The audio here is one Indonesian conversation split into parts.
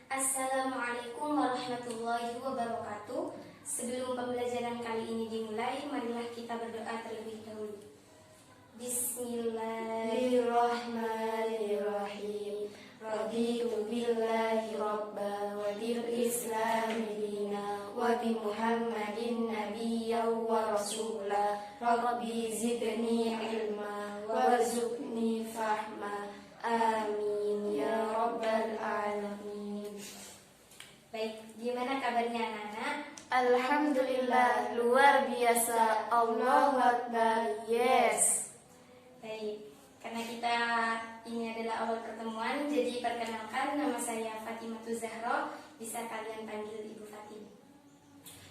Assalamualaikum warahmatullahi wabarakatuh. Sebelum pembelajaran kali ini dimulai, marilah kita berdoa terlebih dahulu. Bismillahirrahmanirrahim. Raditu billahi rabba wa bil islami dina wa bi Muhammadin nabiyyan wa rasula. Rabbi zidni ilma warzuqni fahma. Amin ya rabbal alamin. Baik, gimana kabarnya anak-anak? Alhamdulillah, luar biasa. Allahu Akbar. Yes. Baik, karena kita ini adalah awal pertemuan, jadi perkenalkan, nama saya Fatimatu Zahra, bisa kalian panggil Ibu Fatim.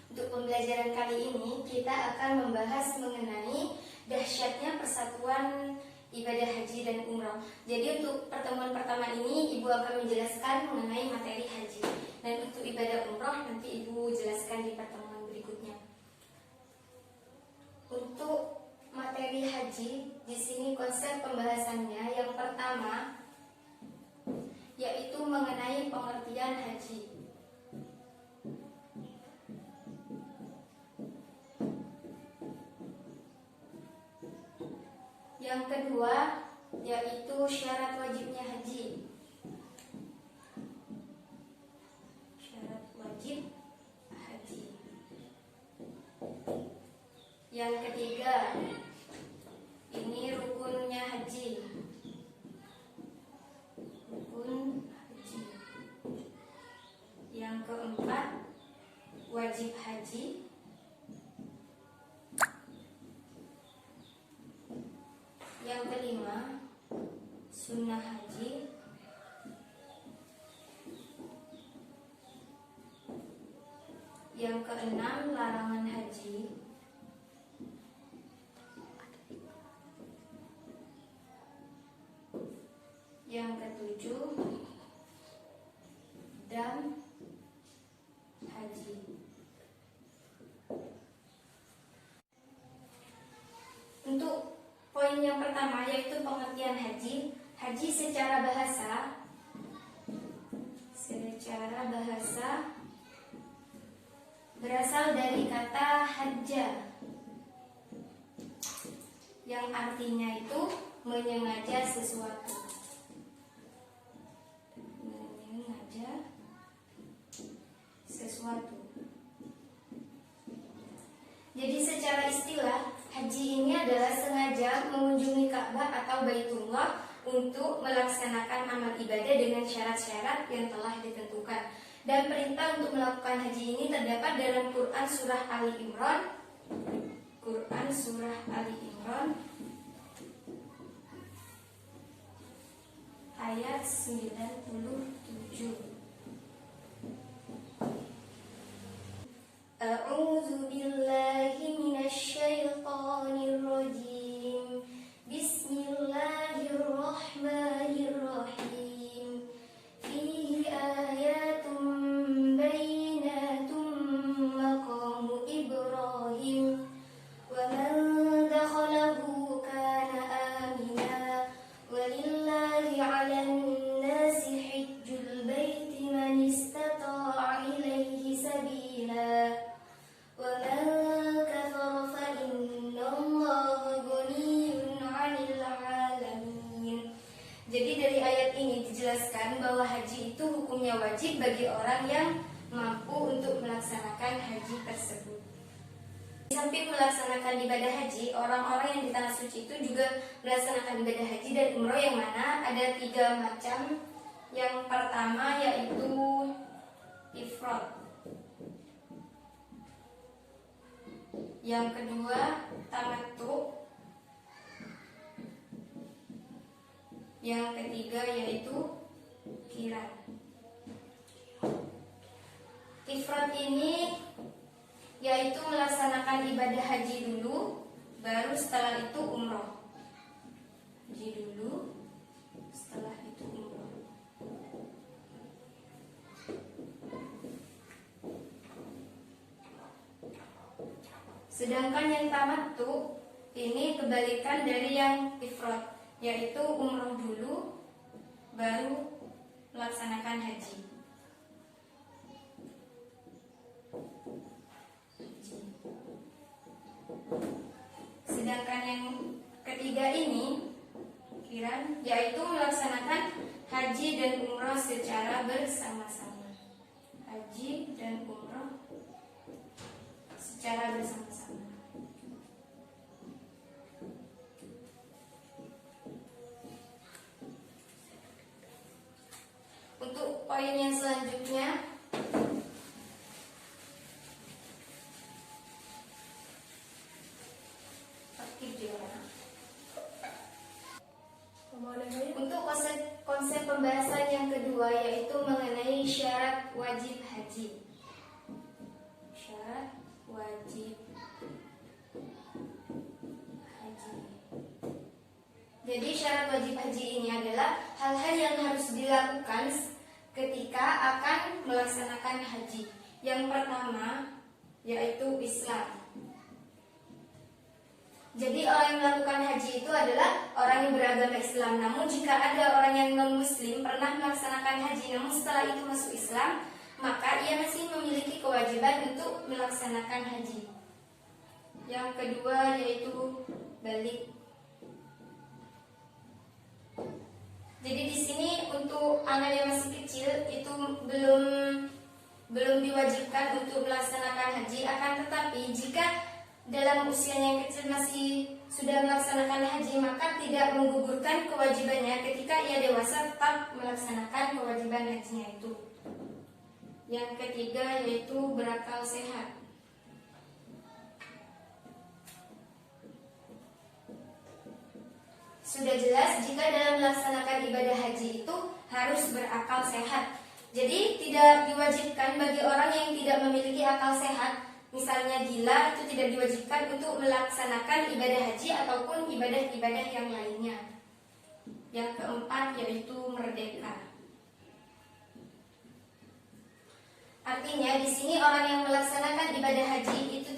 Untuk pembelajaran kali ini kita akan membahas mengenai dahsyatnya persatuan ibadah haji dan umroh. Jadi untuk pertemuan pertama ini Ibu akan menjelaskan mengenai materi haji, dan untuk ibadah umroh nanti Ibu jelaskan di pertemuan berikutnya. Untuk materi haji, di sini konsep pembahasannya yang pertama yaitu mengenai pengertian haji. Yang kedua yaitu syarat wajibnya haji. Syarat wajib haji. Yang ketiga, ini rukunnya haji. Rukun haji. Yang keempat, wajib haji. Yang kelima, sunnah haji. Yang keenam, larangan haji. Yang ketujuh, dam haji. Untuk poin yang pertama yaitu pengertian haji. Haji secara bahasa berasal dari kata hajja, yang artinya itu menyengaja sesuatu. Menyengaja sesuatu. Jadi secara istilah, haji ini adalah sengaja mengunjungi Ka'bah atau Baitullah untuk melaksanakan amal ibadah dengan syarat-syarat yang telah ditentukan. Dan perintah untuk melakukan haji ini terdapat dalam Quran Surah Ali Imran. Quran Surah Ali Imran ayat 97. A'udzu billahi minasyaitonir rajim. Bismillahirrahmanirrahim. Fihi ayatum bayyinatum maqamu Ibrahim wa man dakhalahu kana amina walillahi 'alan nasi hajjul baiti man istata'a ilaihi sabila. Jadi dari ayat ini dijelaskan bahwa haji itu hukumnya wajib bagi orang yang mampu untuk melaksanakan haji tersebut. Di samping melaksanakan ibadah haji, orang-orang yang di tanah suci itu juga melaksanakan ibadah haji dan umroh, yang mana ada 3 macam. Yang pertama yaitu ifrad. Yang kedua, tamattu. Yang ketiga yaitu qiran. Ifrad ini yaitu melaksanakan ibadah haji dulu, baru setelah itu umroh. Haji dulu, setelah itu umroh. Sedangkan yang tamattu ini kebalikan dari yang ifrad, yaitu umroh dulu baru melaksanakan haji. Sedangkan yang ketiga ini yaitu melaksanakan haji dan umroh secara bersama-sama. Haji dan umroh secara bersama-sama. Untuk poin yang selanjutnya, untuk konsep pembahasan yang kedua yaitu mengenai syarat wajib haji. Syarat wajib haji. Jadi syarat wajib haji ini adalah hal-hal yang harus dilakukan ketika akan melaksanakan haji. Yang pertama yaitu Islam. Jadi orang yang melakukan haji itu adalah orang yang beragama Islam. Namun jika ada orang yang non-muslim pernah melaksanakan haji namun setelah itu masuk Islam, maka ia masih memiliki kewajiban untuk melaksanakan haji. Yang kedua yaitu balik. Jadi di sini untuk anak yang masih kecil itu belum diwajibkan untuk melaksanakan haji, akan tetapi jika dalam usianya yang kecil masih sudah melaksanakan haji, maka tidak menggugurkan kewajibannya ketika ia dewasa tetap melaksanakan kewajiban hajinya itu. Yang ketiga yaitu berakal sehat. Sudah jelas jika dalam melaksanakan ibadah haji itu harus berakal sehat. Jadi tidak diwajibkan bagi orang yang tidak memiliki akal sehat, misalnya gila, itu tidak diwajibkan untuk melaksanakan ibadah haji ataupun ibadah-ibadah yang lainnya. Yang keempat yaitu merdeka. Artinya di sini orang yang melaksanakan ibadah haji itu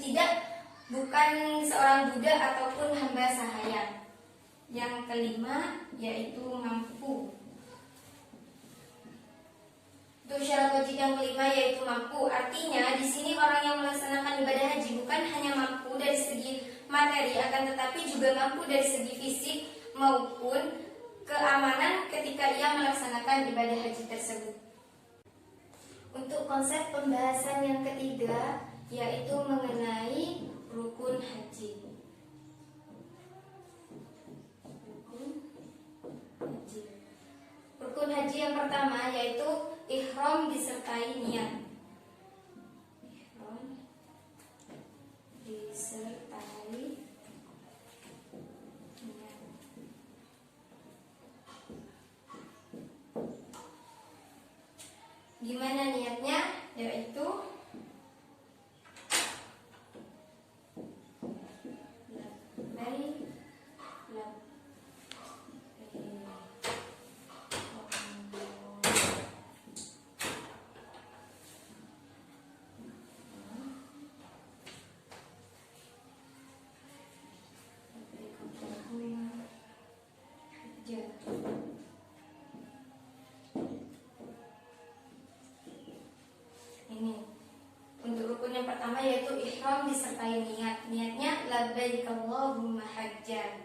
bukan seorang budak ataupun hamba sahaya. Yang kelima yaitu mampu. Untuk syarat wajib yang kelima yaitu mampu. Artinya di sini orang yang melaksanakan ibadah haji bukan hanya mampu dari segi materi, akan tetapi juga mampu dari segi fisik maupun keamanan ketika ia melaksanakan ibadah haji tersebut. Untuk konsep pembahasan yang ketiga yaitu mengenai rukun haji. Rukun haji yang pertama yaitu ihram disertai niat. Ihram disertai niat. Gimana niatnya? Yaitu ini. Untuk rukun yang pertama yaitu ihram disertai niat. Niatnya labbaik Allahumma hajjan.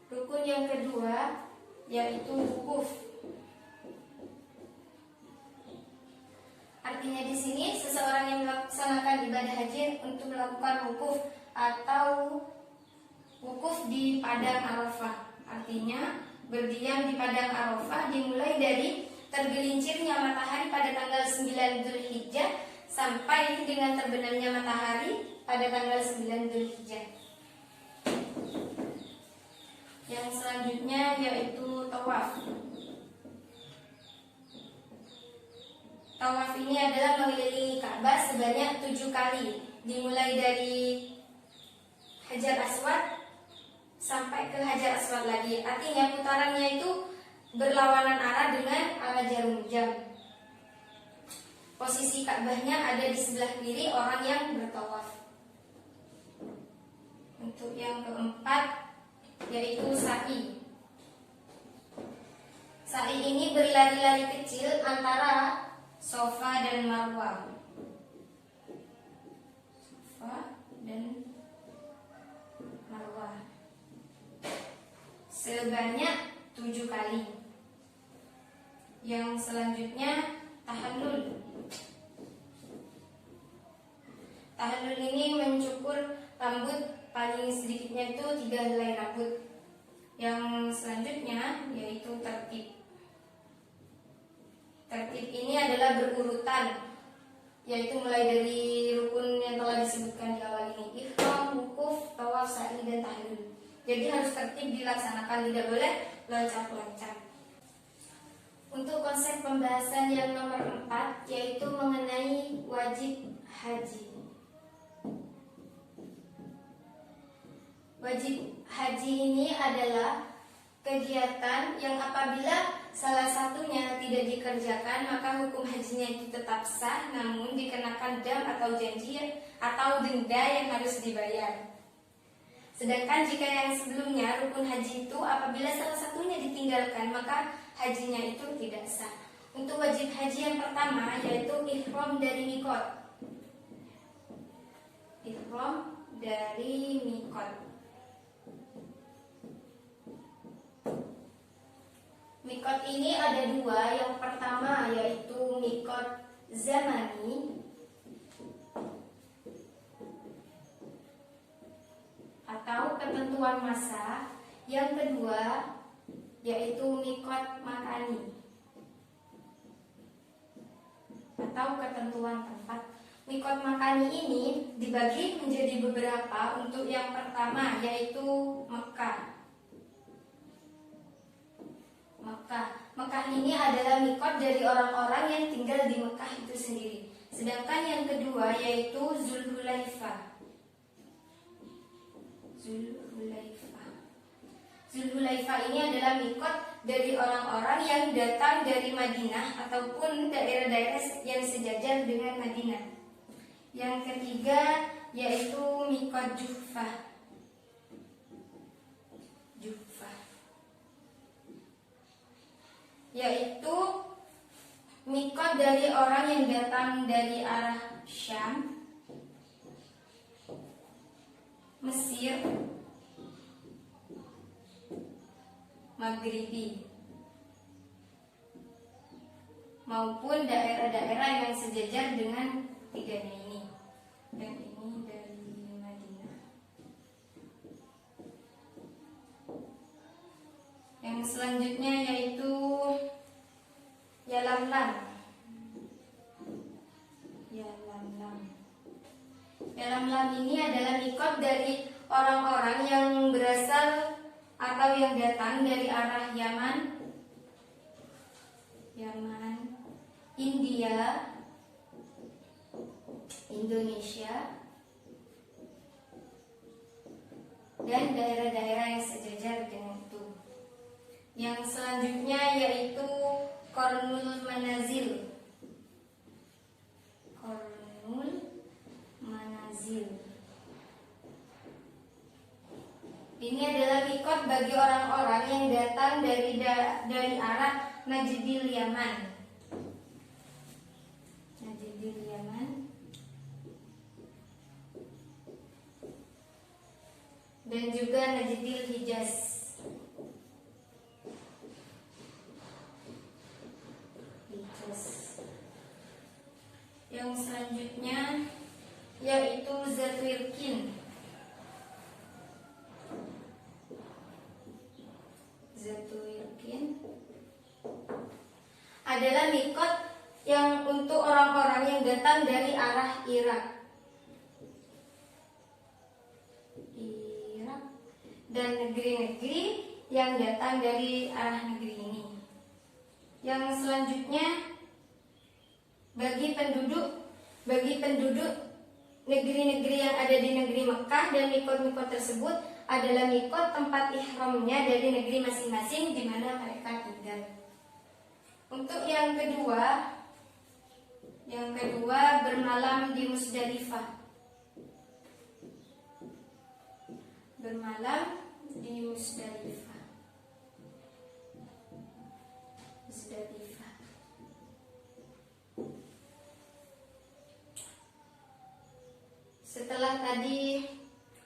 Rukun yang kedua yaitu wukuf. Artinya di sini seseorang yang melaksanakan ibadah haji untuk melakukan wukuf atau wukuf di padang Arafah. Artinya berdiam di padang Arafah dimulai dari tergelincirnya matahari pada tanggal 9 Dzulhijjah sampai dengan terbenamnya matahari pada tanggal 9 Dzulhijjah. Yang selanjutnya yaitu tawaf. Tawaf ini adalah mengelilingi Ka'bah sebanyak 7 kali, dimulai dari Hajar Aswad sampai ke Hajar Aswad lagi. Artinya putarannya itu berlawanan arah dengan arah jarum jam. Posisi Ka'bahnya ada di sebelah kiri orang yang bertawaf. Untuk yang keempat yaitu sa'i. Sa'i ini berlari-lari kecil antara Safa dan Marwah. Safa dan Marwah sebanyak 7 kali. Yang selanjutnya tahallul. Tahallul ini mencukur rambut, paling sedikitnya itu 3 helai rambut. Yang selanjutnya yaitu tertib. Tertib ini adalah berurutan, yaitu mulai dari rukun yang telah disebutkan di awal ini: ihram, wukuf, tawaf, sa'i, dan tahlul. Jadi harus tertib dilaksanakan, tidak boleh loncat-loncat. Untuk konsep pembahasan yang nomor 4, yaitu mengenai wajib haji. Wajib haji ini adalah kegiatan yang apabila salah satunya tidak dikerjakan, maka hukum hajinya itu tetap sah, namun dikenakan dam atau janji atau denda yang harus dibayar. Sedangkan jika yang sebelumnya, rukun haji itu apabila salah satunya ditinggalkan, maka hajinya itu tidak sah. Untuk wajib haji yang pertama yaitu ihram dari mikot. Ihram dari mikot. Mikot ini ada 2. Yang pertama yaitu mikot zamani atau ketentuan masa. Yang kedua yaitu mikot makani atau ketentuan tempat. Mikot makani ini dibagi menjadi beberapa. Untuk yang pertama yaitu Mekah. Mekah ini adalah mikot dari orang-orang yang tinggal di Mekah itu sendiri. Sedangkan yang kedua yaitu Zulhulaifah. Zulhulaifah ini adalah mikot dari orang-orang yang datang dari Madinah ataupun daerah-daerah yang sejajar dengan Madinah. Yang ketiga yaitu mikot Juhfah. Yaitu mikot dari orang yang datang dari arah Syam, Mesir, Maghribi, maupun daerah-daerah yang sejajar dengan tiganya ini. Dan ini dari Madinah. Yang selanjutnya yaitu Yalamlam. Yalamlam ini adalah mikot dari orang-orang yang berasal atau yang datang dari arah Yaman, India, Indonesia, dan daerah-daerah yang sejajar dengan itu. Yang selanjutnya yaitu Qarnul Manazil. Ini adalah mikot bagi orang-orang yang datang dari arah Najdil Yaman. Dan juga Najdil Hijaz. Yang selanjutnya yaitu Zatwirkin. Adalah mikot yang untuk orang-orang yang datang dari arah Irak dan negeri-negeri yang datang dari arah negeri ini. Yang selanjutnya bagi penduduk negeri-negeri yang ada di negeri Mekah, dan mikot-mikot tersebut adalah mikot tempat ihramnya dari negeri masing-masing di mana mereka tinggal. Untuk yang kedua bermalam di Musdalifah. Setelah tadi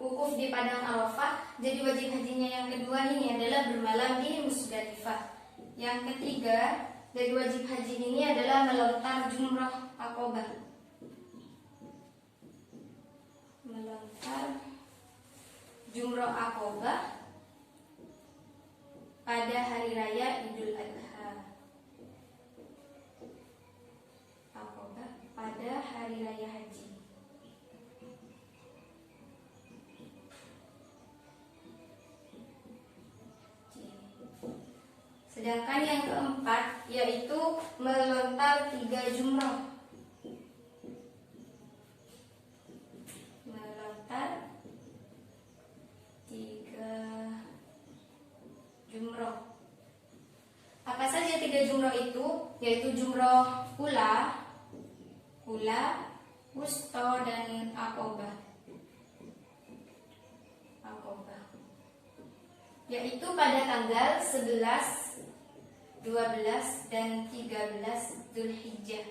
wukuf wukuf di Padang Arafah. Jadi wajib hajinya yang kedua ini adalah bermalam di Musdalifah. Yang ketiga dari wajib haji ini adalah melontar jumrah Aqobah. Melontar jumrah Aqobah pada hari raya Idul Adha. Aqobah pada hari raya haji. Sedangkan yang keempat yaitu melontar 3 jumrah. Melontar 3 jumrah. Apa saja 3 jumrah itu? Yaitu jumrah ula, wusta, dan Aqobah. Yaitu pada tanggal 11, 12, dan 13 Dzulhijjah.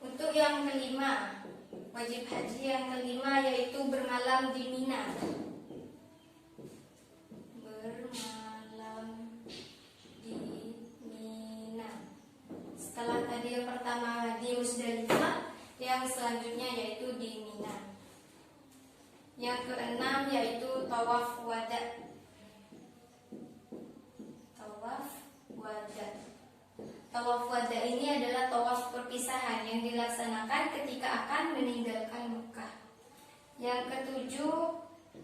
Untuk yang kelima, wajib haji yang kelima yaitu bermalam di Mina. Bermalam di Mina. Setelah tadi yang pertama di Musdalifah, yang selanjutnya yaitu di Mina. Yang keenam yaitu tawaf wada. Tawaf wada. Tawaf wada ini adalah tawaf perpisahan yang dilaksanakan ketika akan meninggalkan Mekah. Yang ketujuh,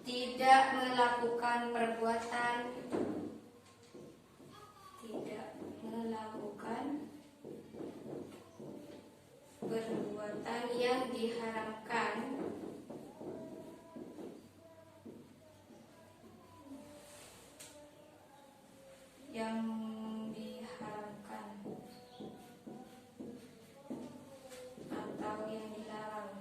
tidak melakukan perbuatan yang diharamkan. Yang diharamkan atau yang dilarang.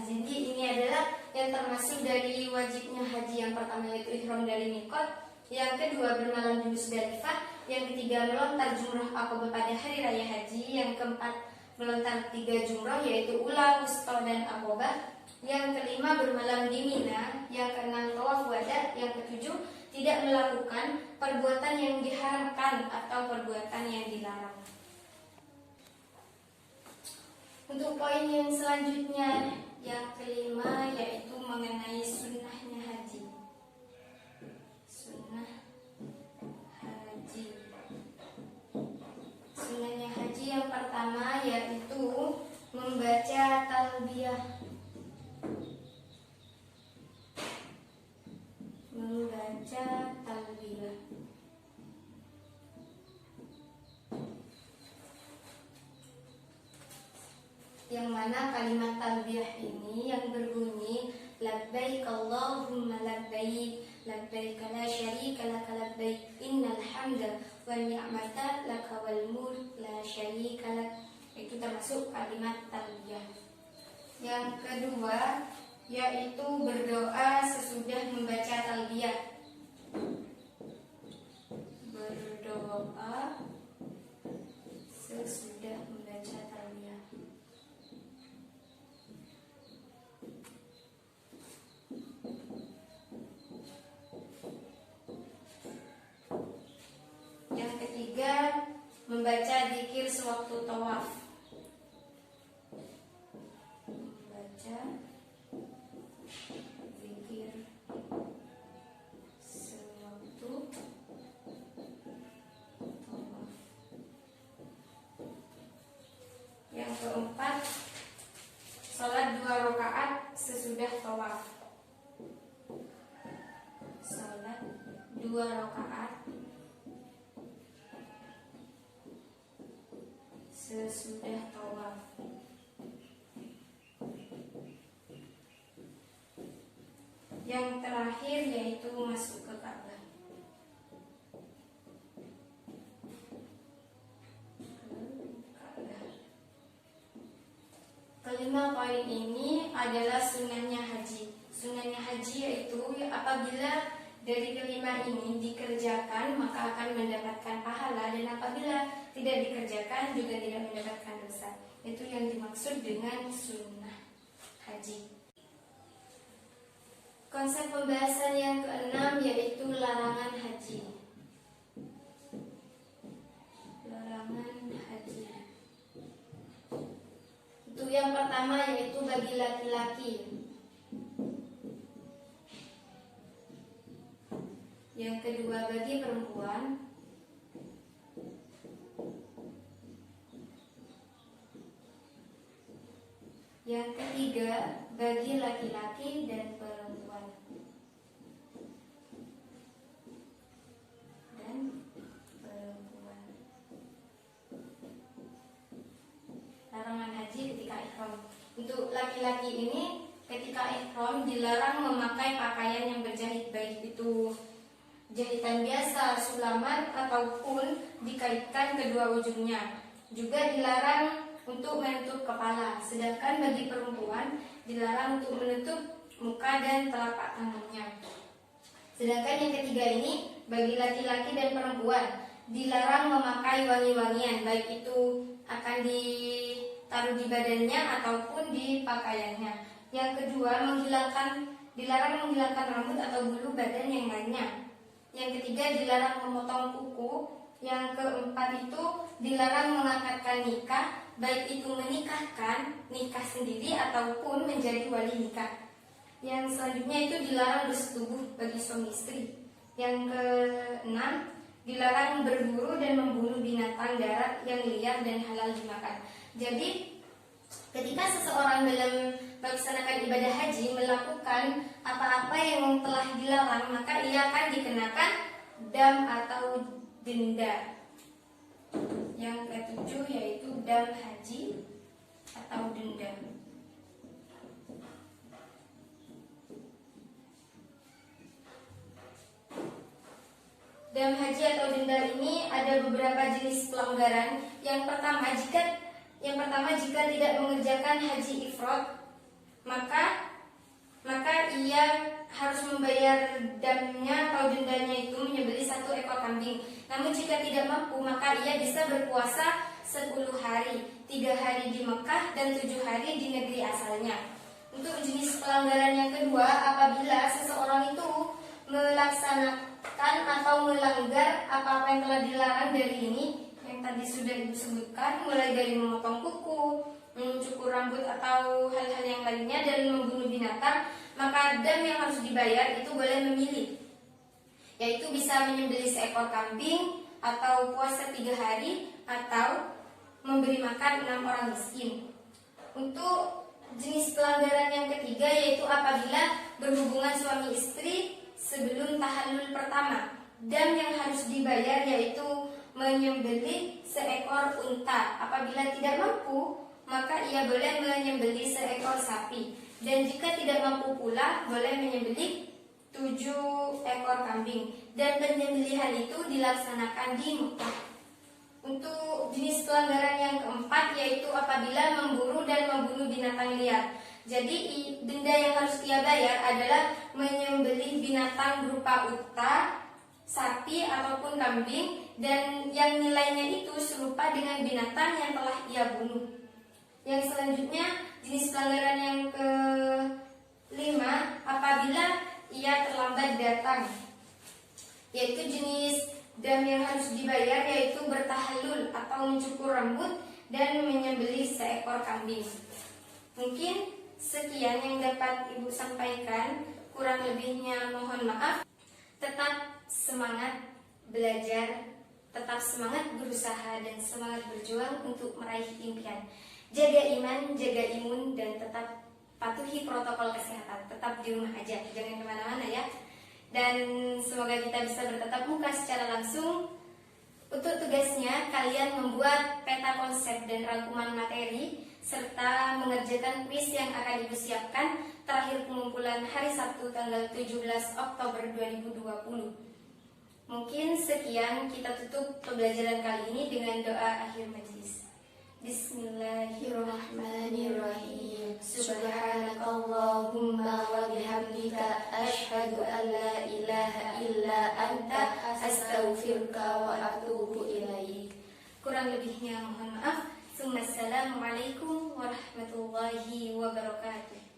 Jadi ini adalah yang termasuk dari wajibnya haji. Yang pertama yaitu ihram dari mikot, yang kedua bermalam di Musdalifah, yang ketiga melontar jumrah Aqobah pada hari raya haji, yang keempat melontar 3 jumrah yaitu ula, wusta, dan Aqobah, yang kelima bermalam di Mina, yang keenam tawaf wada, yang ketujuh tidak melakukan perbuatan yang diharamkan atau perbuatan yang dilarang. Untuk poin yang selanjutnya, yang kelima yaitu mengenai sunnahnya haji. Sunnah haji. Sunnahnya haji yang pertama yaitu membaca talbiyah. Membaca talbiyah. Yang mana kalimat talbiyah ini yang berbunyi labbaik Allahumma labbaik, labbaik la syarika laka labbaik, innal hamda wan ni'mata laka wal mulk la syarika lak. Itu termasuk kalimat talbiyah. Yang kedua yaitu berdoa sesudah membaca talbiyah. Berdoa sesudah membaca talbiyah. Yang ketiga, membaca zikir sewaktu tawaf. Membaca zikir sewaktu tawaf. Yang keempat, salat 2 rakaat sesudah tawaf. Salat 2 rakaat sesudah tawaf. Yang terakhir yaitu masuk ke Ka'bah. Kelima 5 poin ini adalah sunahnya haji. Sunahnya haji yaitu apabila dari kelima ini dikerjakan maka akan mendapatkan pahala, dan apabila tidak dikerjakan juga tidak mendapatkan dosa. Itu yang dimaksud dengan sunnah haji. Konsep pembahasan yang keenam yaitu larangan haji. Larangan haji. Untuk yang pertama yaitu bagi laki-laki. Yang kedua bagi perempuan. Yang ketiga bagi laki-laki dan perempuan. Larangan haji ketika ihram. Untuk laki-laki ini ketika ihram dilarang memakai pakaian yang berjahit, baik itu jahitan biasa, sulaman, ataupun dikaitkan kedua ujungnya. Juga dilarang untuk menutup kepala. Sedangkan bagi perempuan dilarang untuk menutup muka dan telapak tangannya. Sedangkan yang ketiga ini bagi laki-laki dan perempuan dilarang memakai wangi-wangian, baik itu akan ditaruh di badannya ataupun di pakaiannya. Yang kedua dilarang menghilangkan rambut atau bulu badan yang lainnya. Yang ketiga dilarang memotong kuku. Yang keempat itu dilarang mengakadkan nikah, baik itu menikahkan, nikah sendiri ataupun menjadi wali nikah. Yang selanjutnya itu dilarang bersetubuh bagi suami istri. Yang keenam dilarang berburu dan membunuh binatang darat yang liar dan halal dimakan. Jadi ketika seseorang dalam melaksanakan ibadah haji melakukan apa-apa yang telah dilarang, maka ia akan dikenakan dam atau denda. Yang ketujuh yaitu dam haji atau denda. Dam haji atau denda ini ada beberapa jenis pelanggaran. Yang pertama jika tidak mengerjakan haji ifrad, maka ia harus membayar damnya atau dendanya itu menyembelih 1 ekor kambing. Namun jika tidak mampu, maka ia bisa berpuasa 10 hari, 3 hari di Mekah dan 7 hari di negeri asalnya. Untuk jenis pelanggaran yang kedua, apabila seseorang itu melaksanakan atau melanggar apa-apa yang telah dilarang dari ini, yang tadi sudah Ibu sebutkan, mulai dari memotong kuku, mencukur rambut atau hal-hal yang lainnya, dan membunuh binatang, maka dam yang harus dibayar itu boleh memilih, yaitu bisa menyembelih 1 ekor kambing, atau puasa 3 hari, atau memberi makan 6 orang miskin. Untuk jenis pelanggaran yang ketiga yaitu apabila berhubungan suami istri sebelum tahallul pertama, dam yang harus dibayar yaitu menyembelih 1 ekor unta. Apabila tidak mampu, maka ia boleh menyembelih 1 ekor sapi, dan jika tidak mampu pula boleh menyembelih 7 ekor kambing, dan penyembelihan itu dilaksanakan di Mekah. Untuk jenis pelanggaran yang keempat yaitu apabila memburu dan membunuh binatang liar. Jadi denda yang harus ia bayar adalah menyembelih binatang berupa unta, sapi ataupun kambing, dan yang nilainya itu serupa dengan binatang yang telah ia bunuh. Yang selanjutnya jenis pelanggaran yang kelima apabila ia terlambat datang, yaitu jenis dam yang harus dibayar yaitu bertahallul atau mencukur rambut dan menyembelih 1 ekor kambing. Mungkin sekian yang dapat Ibu sampaikan, kurang lebihnya mohon maaf. Tetap semangat belajar, tetap semangat berusaha, dan semangat berjuang untuk meraih impian. Jaga iman, jaga imun, dan tetap patuhi protokol kesehatan. Tetap di rumah aja, jangan kemana-mana ya. Dan semoga kita bisa bertatap muka secara langsung. Untuk tugasnya, kalian membuat peta konsep dan rangkuman materi, serta mengerjakan kuis yang akan Ibu siapkan. Terakhir pengumpulan hari Sabtu tanggal 17 Oktober 2020. Mungkin sekian, kita tutup pembelajaran kali ini dengan doa akhir majelis. Bismillahirrahmanirrahim. Subhanakallahumma wa bihamdika asyhadu an la ilaha illa anta astaghfiruka wa atubu ilaik. Kurang lebihnya mohon maaf. Assalamualaikum warahmatullahi wabarakatuh.